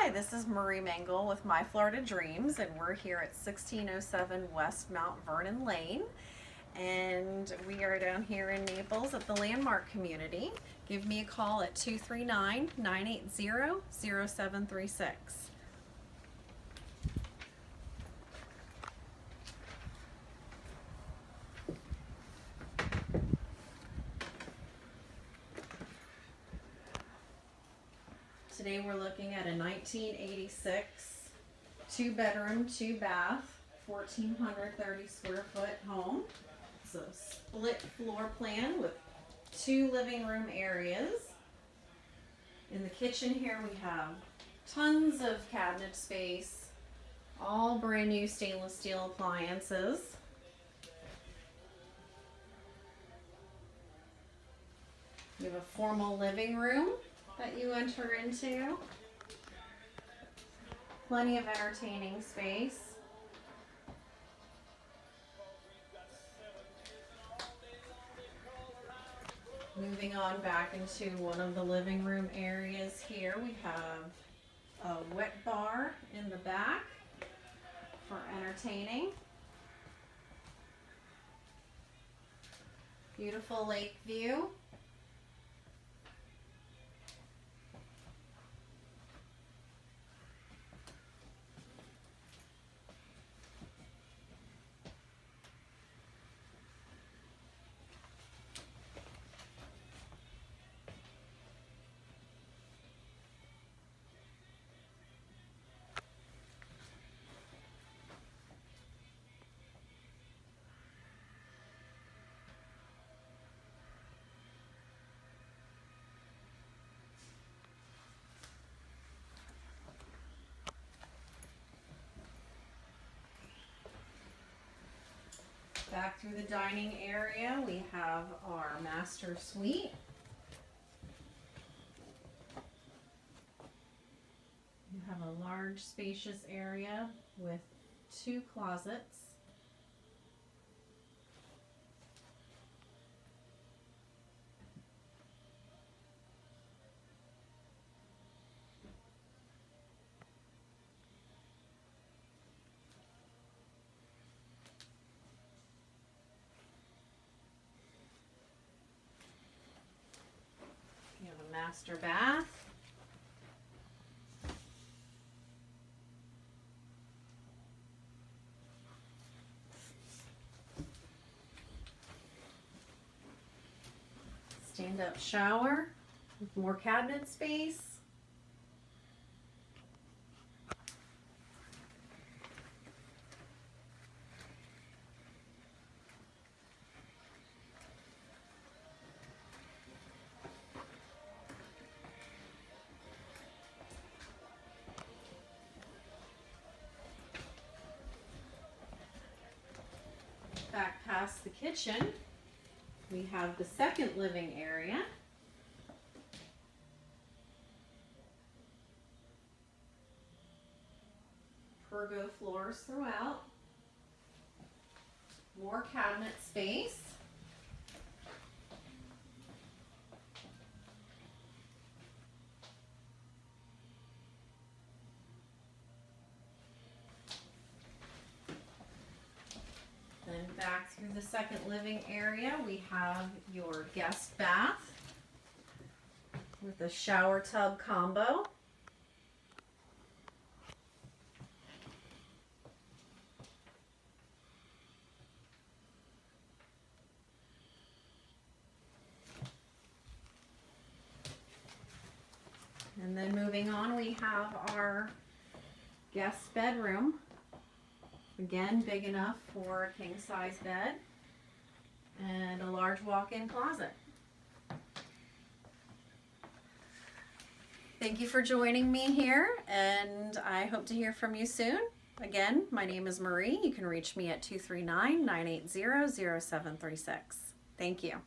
Hi, this is Marie Mangle with My Florida Dreams, and we're here at 1607 West Mount Vernon Lane. And we are down here in Naples at the Landmark community. Give me a call at 239-980-0736. Today we're looking at a 1986 2-bedroom, 2-bath, 1,430 square foot home. It's a split floor plan with 2 living room areas. In the kitchen here we have tons of cabinet space, all brand new stainless steel appliances. We have a formal living room that you enter into. Plenty of entertaining space. Moving on back into one of the living room areas here, we have a wet bar in the back for entertaining. Beautiful lake view. Back through the dining area, we have our master suite. You have a large, spacious area with 2 closets. You have a master bath. Stand-up shower with more cabinet space. Back past the kitchen, we have the second living area. Pergo floors throughout. More cabinet space. Then back through the second living area, we have your guest bath with a shower tub combo. And then moving on, we have our guest bedroom. Again, big enough for a king-size bed and a large walk-in closet. Thank you for joining me here, and I hope to hear from you soon. Again, my name is Marie. You can reach me at 239-980-0736. Thank you.